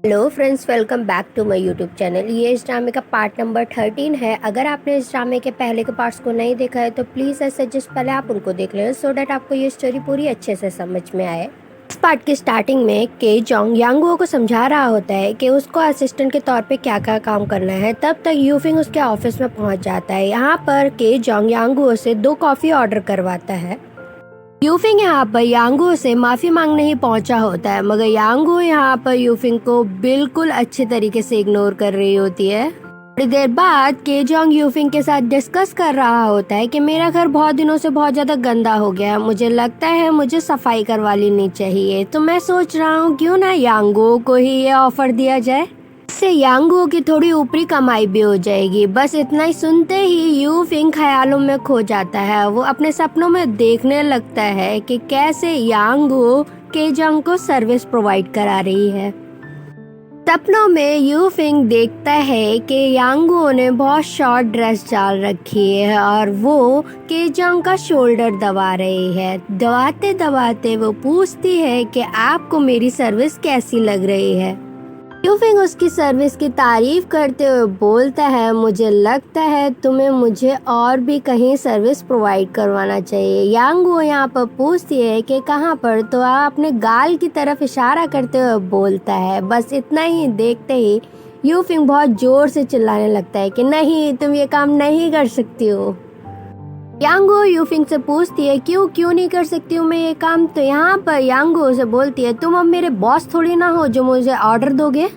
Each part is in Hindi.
Hello friends, welcome back to my YouTube channel. ये इस ड्रामे का पार्ट नंबर 13 है। अगर आपने इस ड्रामे के पहले के पार्ट्स को नहीं देखा है तो प्लीज़ आई सजेस्ट पहले आप उनको देख लें सो डैट आपको ये स्टोरी पूरी अच्छे से समझ में आए। इस पार्ट की स्टार्टिंग में के जोंग यांगुओ को समझा रहा होता है कि उसको असिस्टेंट के तौर पे क्या क्या काम करना है। तब तक यूफिंग उसके ऑफिस में पहुंच जाता है। यहाँ पर के जोंग यांगुओ से 2 कॉफ़ी ऑर्डर करवाता है। यूफिंग यहाँ पर यांगुओ से माफी मांगने ही पहुंचा होता है, मगर यांगुओ यहाँ पर यूफिंग को बिल्कुल अच्छे तरीके से इग्नोर कर रही होती है। थोड़ी देर बाद के जोंग यूफिंग के साथ डिस्कस कर रहा होता है कि मेरा घर बहुत दिनों से बहुत ज्यादा गंदा हो गया है, मुझे लगता है मुझे सफाई करवा लेनी चाहिए। तो मैं सोच रहा हूँ क्यों ना यांगुओ को ही ये ऑफर दिया जाए, इससे यांगुओ की थोड़ी ऊपरी कमाई भी हो जाएगी। बस इतना ही सुनते ही यूफिंग ख्यालों में खो जाता है। वो अपने सपनों में देखने लगता है कि कैसे यांगुओ के जोंग को सर्विस प्रोवाइड करा रही है। सपनों में यूफिंग देखता है कि यांगुओ ने बहुत शॉर्ट ड्रेस डाल रखी है और वो के जोंग का शोल्डर दबा रही है। दबाते दबाते वो पूछती है कि आपको मेरी सर्विस कैसी लग रही है। यूफिंग उसकी सर्विस की तारीफ करते हुए बोलता है, मुझे लगता है तुम्हें मुझे और भी कहीं सर्विस प्रोवाइड करवाना चाहिए। यांगुओ यहाँ पर पूछती है कि कहाँ पर, तो आप अपने गाल की तरफ इशारा करते हुए बोलता है। बस इतना ही देखते ही यूफिंग बहुत जोर से चिल्लाने लगता है कि नहीं, तुम ये काम नहीं कर सकती हो। यांगुओ यूफिंग से पूछती है क्यों नहीं कर सकती हूँ मैं ये काम। तो यहाँ पर यांगुओ से बोलती है, तुम अब मेरे बॉस थोड़ी ना हो जो मुझे ऑर्डर दोगे।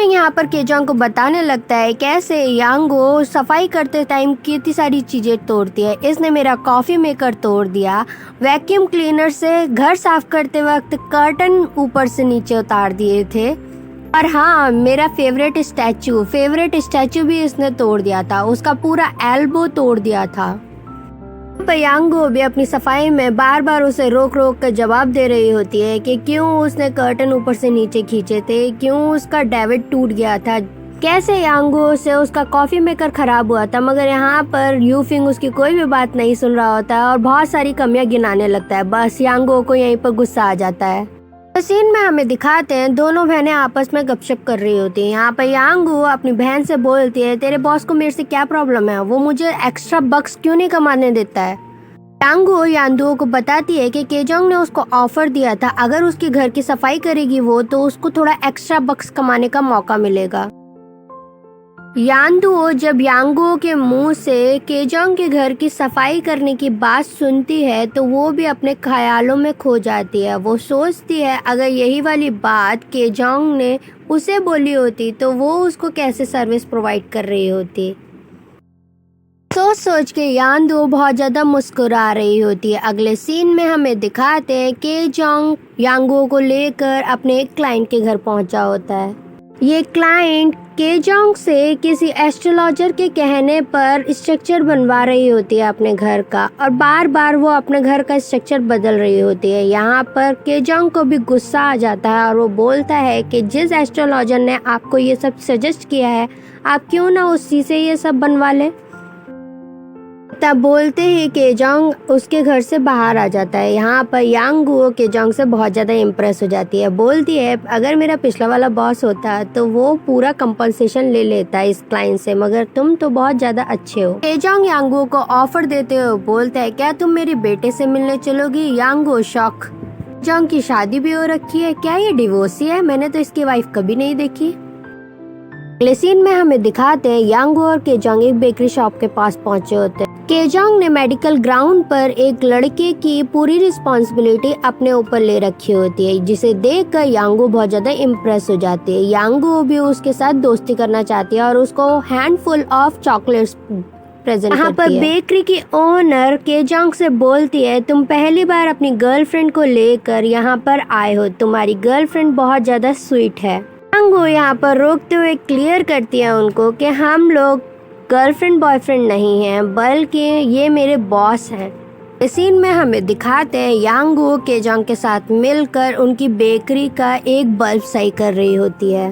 यहाँ पर केजोंग को बताने लगता है कैसे यांगुओ सफाई करते टाइम कितनी सारी चीजें तोड़ती है। इसने मेरा कॉफी मेकर तोड़ दिया, वैक्यूम क्लीनर से घर साफ करते वक्त कर्टन ऊपर से नीचे उतार दिए थे, और हाँ, मेरा फेवरेट स्टैचू भी इसने तोड़ दिया था, उसका पूरा एल्बो तोड़ दिया था। यांगुओ भी अपनी सफाई में बार बार उसे रोक रोक कर जवाब दे रही होती है कि क्यों उसने कर्टन ऊपर से नीचे खींचे थे, क्यों उसका डेविड टूट गया था, कैसे यांगुओ से उसका कॉफी मेकर खराब हुआ था। मगर यहाँ पर यूफिंग उसकी कोई भी बात नहीं सुन रहा होता है और बहुत सारी कमियां गिनाने लगता है। बस यांगुओ को यहीं पर गुस्सा आ जाता है। तो सीन में हमें दिखाते हैं दोनों बहनें आपस में गपशप कर रही होती हैं। यहाँ पर यांगुओ अपनी बहन से बोलती है, तेरे बॉस को मेरे से क्या प्रॉब्लम है, वो मुझे एक्स्ट्रा बक्स क्यों नहीं कमाने देता है। यांगुओ यांदुओ को बताती है कि केजोंग ने उसको ऑफर दिया था, अगर उसके घर की सफाई करेगी वो तो उसको थोड़ा एक्स्ट्रा बक्स कमाने का मौका मिलेगा। यांदुओ जब यांगुओ के मुंह से केजोंग के घर की सफाई करने की बात सुनती है तो वो भी अपने ख्यालों में खो जाती है। वो सोचती है अगर यही वाली बात केजोंग ने उसे बोली होती तो वो उसको कैसे सर्विस प्रोवाइड कर रही होती। सोच के यांदुओ बहुत ज्यादा मुस्कुरा रही होती है। अगले सीन में हमें दिखाते हैं केजोंग यांगुओ को लेकर अपने एक क्लाइंट के घर पहुंचा होता है। ये क्लाइंट केजोंग से किसी एस्ट्रोलॉजर के कहने पर स्ट्रक्चर बनवा रही होती है अपने घर का, और बार बार वो अपने घर का स्ट्रक्चर बदल रही होती है। यहाँ पर केजोंग को भी गुस्सा आ जाता है और वो बोलता है कि जिस एस्ट्रोलॉजर ने आपको ये सब सजेस्ट किया है, आप क्यों ना उसी से ये सब बनवा ले। तब बोलते ही केजोंग उसके घर से बाहर आ जाता है। यहाँ पर यांगुओ केजोंग से बहुत ज़्यादा इम्प्रेस हो जाती है। बोलती है अगर मेरा पिछला वाला बॉस होता तो वो पूरा कंपनसेशन ले लेता इस क्लाइंट से, मगर तुम तो बहुत ज़्यादा अच्छे हो। केजोंग यांगुओ को ऑफर देते हुए बोलता है, क्या तुम मेरे बेटे से मिलने चलोगी। यांगुओ शॉक, केजोंग की शादी भी हो रखी है, क्या ये डिवोर्सी है, मैंने तो इसकी वाइफ कभी नहीं देखी। अगले सीन में हमें दिखाते हैं यांगुओ और केजोंग एक बेकरी शॉप के पास पहुंचे होते हैं। केजोंग ने मेडिकल ग्राउंड पर एक लड़के की पूरी रिस्पॉन्सिबिलिटी अपने ऊपर ले रखी होती है, जिसे देखकर यांगुओ बहुत ज्यादा इम्प्रेस हो जाती है। यांगुओ भी उसके साथ दोस्ती करना चाहती है और उसको हैंडफुल ऑफ चॉकलेट्स प्रेजेंट करती है। यहाँ पर बेकरी की ओनर केजोंग से बोलती है, तुम पहली बार अपनी गर्लफ्रेंड को लेकर यहाँ पर आए हो, तुम्हारी गर्लफ्रेंड बहुत ज्यादा स्वीट है। यांगुओ यहाँ पर रोकते हुए क्लियर करती है उनको कि हम लोग गर्लफ्रेंड बॉयफ्रेंड नहीं हैं, बल्कि ये मेरे बॉस हैं। इस सीन में हमें दिखाते हैं यांगुओ केजोंग के साथ मिलकर उनकी बेकरी का एक बल्ब सही कर रही होती है।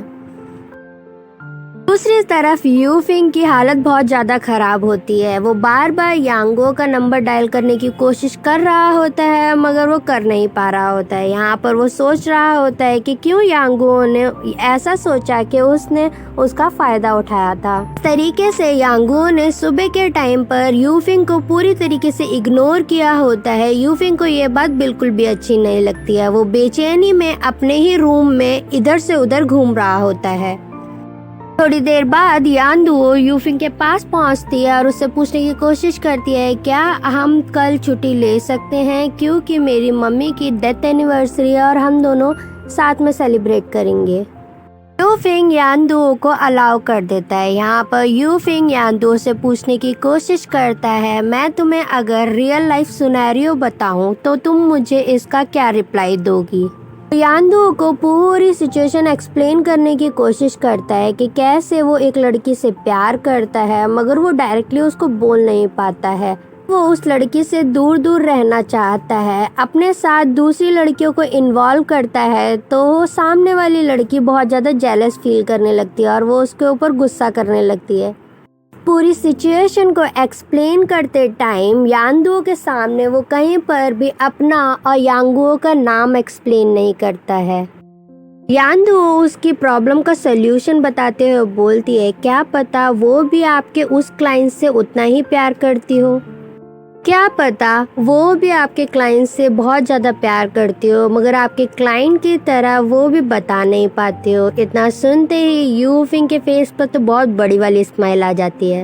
दूसरी तरफ यूफिंग की हालत बहुत ज़्यादा ख़राब होती है। वो बार बार यांगो का नंबर डायल करने की कोशिश कर रहा होता है मगर वो कर नहीं पा रहा होता है। यहाँ पर वो सोच रहा होता है कि क्यों यांगो ने ऐसा सोचा कि उसने उसका फ़ायदा उठाया था। इस तरीके से यांगो ने सुबह के टाइम पर यूफिंग को पूरी तरीके से इग्नोर किया होता है। यूफिंग को ये बात बिल्कुल भी अच्छी नहीं लगती है। वो बेचैनी में अपने ही रूम में इधर से उधर घूम रहा होता है। थोड़ी देर बाद यांदुओ यूफिंग के पास पहुंचती है और उससे पूछने की कोशिश करती है क्या हम कल छुट्टी ले सकते हैं, क्योंकि मेरी मम्मी की डेथ एनिवर्सरी है और हम दोनों साथ में सेलिब्रेट करेंगे। यूफिंग यांदुओ को अलाउ कर देता है। यहाँ पर यूफिंग यांदुओ से पूछने की कोशिश करता है मैं तुम्हें अगर रियल लाइफ सिनेरियो बताऊं तो तुम मुझे इसका क्या रिप्लाई दोगी। यांदुओ को पूरी सिचुएशन एक्सप्लेन करने की कोशिश करता है कि कैसे वो एक लड़की से प्यार करता है मगर वो डायरेक्टली उसको बोल नहीं पाता है। वो उस लड़की से दूर दूर रहना चाहता है, अपने साथ दूसरी लड़कियों को इन्वॉल्व करता है तो सामने वाली लड़की बहुत ज़्यादा जेलस फील करने लगती है और वो उसके ऊपर गुस्सा करने लगती है। पूरी सिचुएशन को एक्सप्लेन करते टाइम यांदुओ के सामने वो कहीं पर भी अपना और यांगुओ का नाम एक्सप्लेन नहीं करता है। यांदुओ उसकी प्रॉब्लम का सल्यूशन बताते हुए बोलती है क्या पता वो भी आपके उस क्लाइंट से उतना ही प्यार करती हो, क्या पता वो भी आपके क्लाइंट से बहुत ज़्यादा प्यार करती हो मगर आपके क्लाइंट की तरह वो भी बता नहीं पाते हो। इतना सुनते ही यूफिंग के फेस पर तो बहुत बड़ी वाली स्माइल आ जाती है।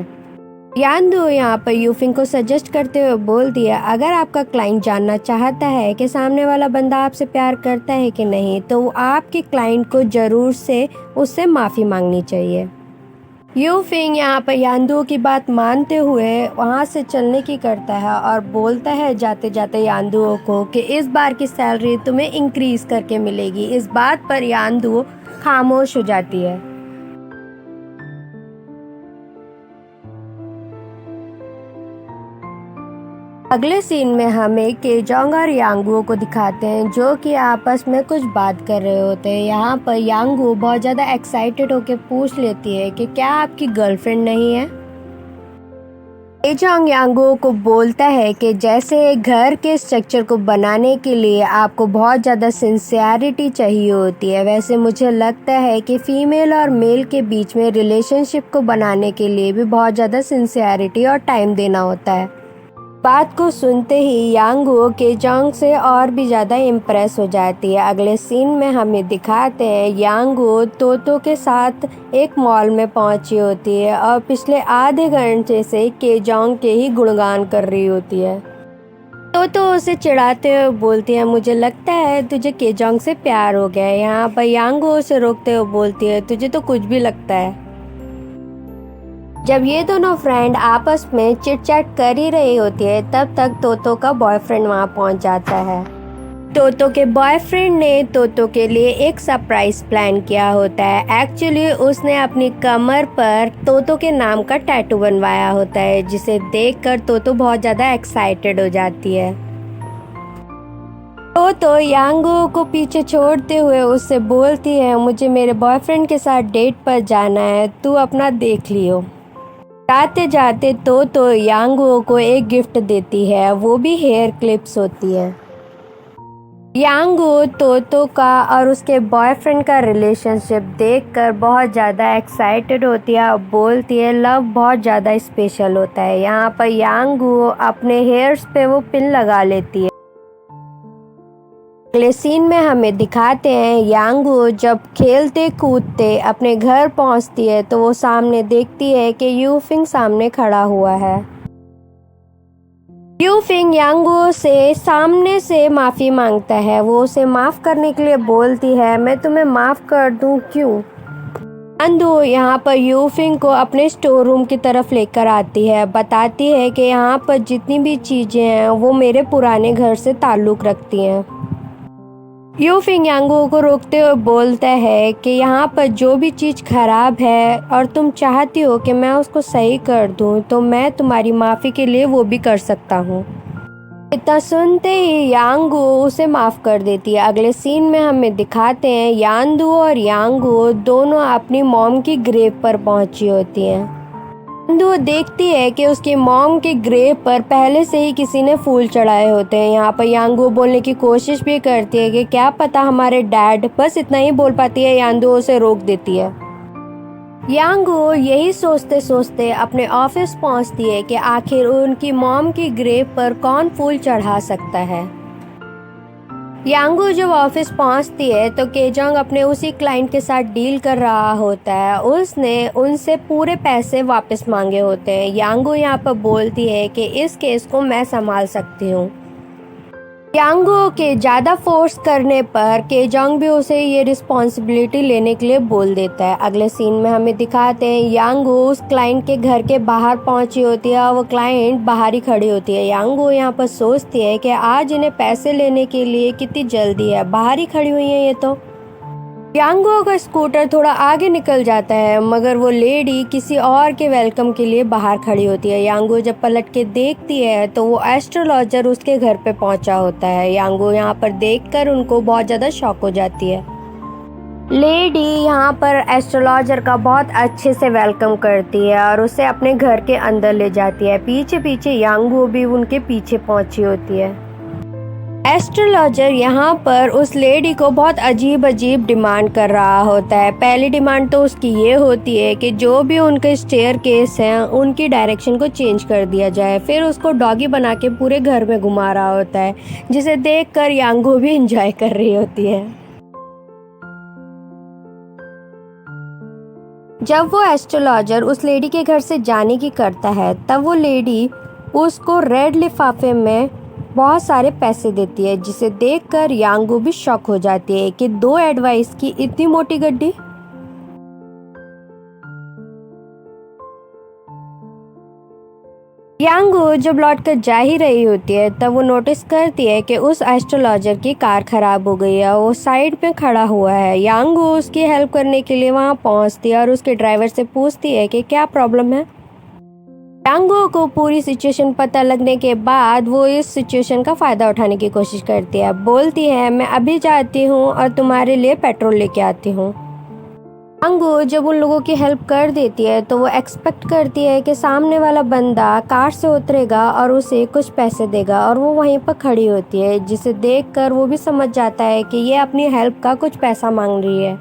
यांदुओ यहाँ पर यूफिंग को सजेस्ट करते हुए बोल दिया अगर आपका क्लाइंट जानना चाहता है कि सामने वाला बंदा आपसे प्यार करता है कि नहीं तो आपके क्लाइंट को ज़रूर से उससे माफ़ी मांगनी चाहिए। यूफिंग यहाँ पर यांदुओ की बात मानते हुए वहाँ से चलने की करता है और बोलता है जाते जाते यांदुओ को कि इस बार की सैलरी तुम्हें इंक्रीज करके मिलेगी। इस बात पर यांदुओ खामोश हो जाती है। अगले सीन में हमें केजोंग और यांगुओ को दिखाते हैं जो कि आपस में कुछ बात कर रहे होते हैं। यहाँ पर यांगुओ बहुत ज़्यादा एक्साइटेड होकर पूछ लेती है कि क्या आपकी गर्लफ्रेंड नहीं है। केजोंग यांगुओ को बोलता है कि जैसे घर के स्ट्रक्चर को बनाने के लिए आपको बहुत ज़्यादा सिंसियरिटी चाहिए होती है, वैसे मुझे लगता है कि फीमेल और मेल के बीच में रिलेशनशिप को बनाने के लिए भी बहुत ज़्यादा सिंसियरिटी और टाइम देना होता है। बात को सुनते ही यांगुओ केजोंग से और भी ज़्यादा इम्प्रेस हो जाती है। अगले सीन में हमें दिखाते हैं यांगुओ तोतो के साथ एक मॉल में पहुंची होती है और पिछले आधे घंटे से केजोंग के ही गुणगान कर रही होती है। तोतो उसे चिढ़ाते हुए बोलती है मुझे लगता है तुझे केजोंग से प्यार हो गया है। यहाँ पर यांगुओ उसे रोकते हुए बोलती है तुझे तो कुछ भी लगता है। जब ये दोनों फ्रेंड आपस में चिट चैट कर ही रही होती है तब तक तोतो का बॉयफ्रेंड वहाँ पहुँच जाता है। तोतो के बॉयफ्रेंड ने तोतो के लिए एक सरप्राइज प्लान किया होता है। एक्चुअली उसने अपनी कमर पर तोतो के नाम का टैटू बनवाया होता है जिसे देखकर तोतो बहुत ज़्यादा एक्साइटेड हो जाती है। तोतो यांगुओ को पीछे छोड़ते हुए उससे बोलती है मुझे मेरे बॉयफ्रेंड के साथ डेट पर जाना है, तू अपना देख लियो। जाते जाते तोतो यांगुओ को एक गिफ्ट देती है, वो भी हेयर क्लिप्स होती है। यांगुओ तोतो का और उसके बॉयफ्रेंड का रिलेशनशिप देखकर बहुत ज़्यादा एक्साइटेड होती है और बोलती है लव बहुत ज़्यादा स्पेशल होता है। यहाँ पर यांगुओ अपने हेयर्स पे वो पिन लगा लेती है। अगले सीन में हमें दिखाते हैं यांगुओ जब खेलते कूदते अपने घर पहुंचती है तो वो सामने देखती है कि यूफिंग सामने खड़ा हुआ है। यूफिंग यांगुओ से सामने से माफ़ी मांगता है। वो उसे माफ़ करने के लिए बोलती है मैं तुम्हें माफ़ कर दूं क्यों। यांगुओ यहाँ पर यूफिंग को अपने स्टोर रूम की तरफ लेकर आती है, बताती है कि यहाँ पर जितनी भी चीज़ें हैं वो मेरे पुराने घर से ताल्लुक़ रखती हैं। यूफिंग यांगुओ को रोकते हुए बोलता है कि यहाँ पर जो भी चीज़ खराब है और तुम चाहती हो कि मैं उसको सही कर दूँ तो मैं तुम्हारी माफ़ी के लिए वो भी कर सकता हूँ। इतना सुनते ही यांगू उसे माफ़ कर देती है। अगले सीन में हमें दिखाते हैं यांदू और यांगू दोनों अपनी मॉम की ग्रेव पर पहुंची होती हैं। यांदू देखती है कि उसकी मॉम के ग्रेव पर पहले से ही किसी ने फूल चढ़ाए होते हैं। यहाँ पर यांगू बोलने की कोशिश भी करती है कि क्या पता हमारे डैड, बस इतना ही बोल पाती है। यांदू उसे रोक देती है। यांगू यही सोचते सोचते अपने ऑफिस पहुंचती है कि आखिर उनकी मॉम की ग्रेव पर कौन फूल चढ़ा सकता है। यांगू जब ऑफिस पहुंचती है तो केजोंग अपने उसी क्लाइंट के साथ डील कर रहा होता है। उसने उनसे पूरे पैसे वापस मांगे होते हैं। यांगू यहाँ पर बोलती है कि इस केस को मैं संभाल सकती हूँ। यांगू के ज़्यादा फोर्स करने पर केजोंग भी उसे ये रिस्पॉन्सिबिलिटी लेने के लिए बोल देता है। अगले सीन में हमें दिखाते हैं यांगू उस क्लाइंट के घर के बाहर पहुंची होती है और वो क्लाइंट बाहर ही खड़ी होती है। यांगू यहाँ पर सोचती है कि आज इन्हें पैसे लेने के लिए कितनी जल्दी है, बाहर ही खड़ी हुई है ये तो। यांगू का स्कूटर थोड़ा आगे निकल जाता है मगर वो लेडी किसी और के वेलकम के लिए बाहर खड़ी होती है। यांगू जब पलट के देखती है तो वो एस्ट्रोलॉजर उसके घर पे पहुंचा होता है। यांगू यहाँ पर देखकर उनको बहुत ज़्यादा शॉक हो जाती है। लेडी यहाँ पर एस्ट्रोलॉजर का बहुत अच्छे से वेलकम करती है और उसे अपने घर के अंदर ले जाती है। पीछे पीछे यांगू भी उनके पीछे पहुंची होती है। एस्ट्रोलॉजर यहाँ पर उस लेडी को बहुत अजीब अजीब डिमांड कर रहा होता है। पहली डिमांड तो उसकी ये होती है कि जो भी उनके स्टेयर केस हैं उनकी डायरेक्शन को चेंज कर दिया जाए। फिर उसको डॉगी बना के पूरे घर में घुमा रहा होता है, जिसे देखकर यांगू भी एंजॉय कर रही होती है। जब वो एस्ट्रोलॉजर उस लेडी के घर से जाने की करता है तब वो लेडी उसको रेड लिफाफे में बहुत सारे पैसे देती है, जिसे देखकर यांगू भी शॉक हो जाती है कि 2 एडवाइस की इतनी मोटी गड्डी। यांगू जब लौट कर जा ही रही होती है तब वो नोटिस करती है कि उस एस्ट्रोलॉजर की कार खराब हो गई है। वो साइड पे खड़ा हुआ है। यांगू उसकी हेल्प करने के लिए वहां पहुंचती है और उसके ड्राइवर से पूछती है कि क्या प्रॉब्लम है। यांगू को पूरी सिचुएशन पता लगने के बाद वो इस सिचुएशन का फ़ायदा उठाने की कोशिश करती है। बोलती है मैं अभी जाती हूँ और तुम्हारे लिए पेट्रोल लेके आती हूँ। यांगू जब उन लोगों की हेल्प कर देती है तो वो एक्सपेक्ट करती है कि सामने वाला बंदा कार से उतरेगा और उसे कुछ पैसे देगा और वो वहीं पर खड़ी होती है, जिसे देखकर वो भी समझ जाता है कि ये अपनी हेल्प का कुछ पैसा मांग रही है।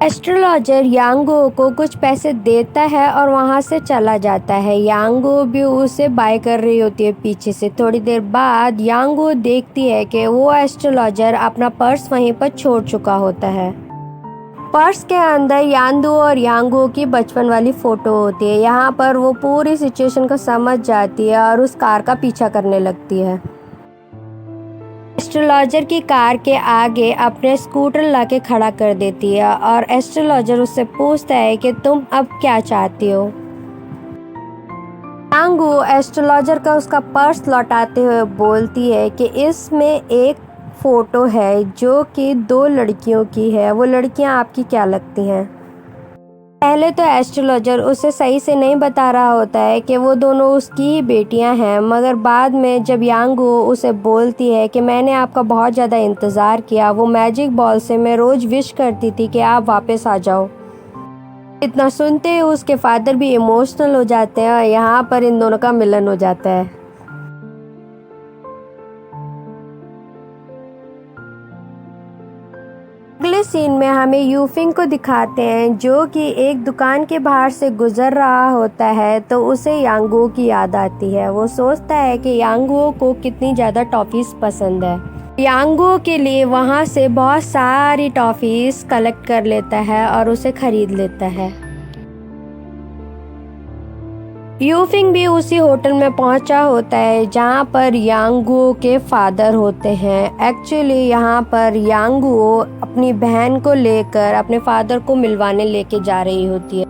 एस्ट्रोलॉजर यांगू को कुछ पैसे देता है और वहां से चला जाता है। यांगू भी उसे बाय कर रही होती है पीछे से। थोड़ी देर बाद यांगू देखती है कि वो एस्ट्रोलॉजर अपना पर्स वहीं पर छोड़ चुका होता है। पर्स के अंदर यांदू और यांगू की बचपन वाली फ़ोटो होती है। यहाँ पर वो पूरी सिचुएशन को समझ जाती है और उस कार का पीछा करने लगती है। एस्ट्रोलॉजर की कार के आगे अपने स्कूटर लाके खड़ा कर देती है और एस्ट्रोलॉजर उससे पूछता है कि तुम अब क्या चाहती हो। यांगू एस्ट्रोलॉजर का उसका पर्स लौटाते हुए बोलती है कि इसमें एक फ़ोटो है जो कि 2 लड़कियों की है। वो लड़कियां आपकी क्या लगती हैं? पहले तो एस्ट्रोलॉजर उसे सही से नहीं बता रहा होता है कि वो दोनों उसकी ही बेटियां हैं, मगर बाद में जब यांगू उसे बोलती है कि मैंने आपका बहुत ज़्यादा इंतज़ार किया, वो मैजिक बॉल से मैं रोज़ विश करती थी कि आप वापस आ जाओ। इतना सुनते ही उसके फादर भी इमोशनल हो जाते हैं और यहाँ पर इन दोनों का मिलन हो जाता है। अगले सीन में हमें यूफिंग को दिखाते हैं जो कि एक दुकान के बाहर से गुजर रहा होता है तो उसे यांगू की याद आती है। वो सोचता है कि यांगू को कितनी ज़्यादा टॉफ़ीज़ पसंद है। यांगू के लिए वहाँ से बहुत सारी टॉफ़ीज़ कलेक्ट कर लेता है और उसे ख़रीद लेता है। यूफिंग भी उसी होटल में पहुंचा होता है जहां पर यांगू के फादर होते हैं। एक्चुअली यहाँ पर यांगू अपनी बहन को लेकर अपने फादर को मिलवाने लेके जा रही होती है।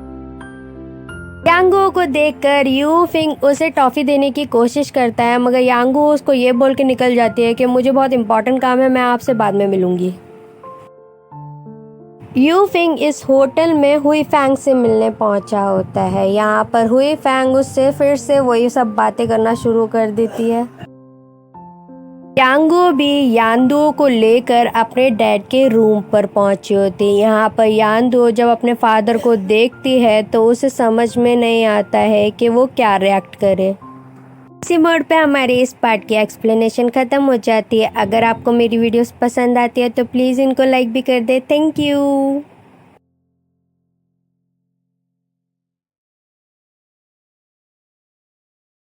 यांगू को देखकर यूफिंग उसे टॉफ़ी देने की कोशिश करता है, मगर यांगू उसको ये बोल के निकल जाती है कि मुझे बहुत इम्पोर्टेंट काम है, मैं आपसे बाद में मिलूंगी। यू फिंग इस होटल में हुई फैंग से मिलने पहुंचा होता है। यहाँ पर हुई फैंग उससे फिर से वही सब बातें करना शुरू कर देती है। यांगो भी यानदो को लेकर अपने डैड के रूम पर पहुंची होती है। यहाँ पर यानदो जब अपने फादर को देखती है तो उसे समझ में नहीं आता है कि वो क्या रिएक्ट करे। इसी मोड पे हमारी इस पार्ट की एक्सप्लेनेशन ख़त्म हो जाती है। अगर आपको मेरी वीडियोस पसंद आती है तो प्लीज़ इनको लाइक भी कर दे। Thank you.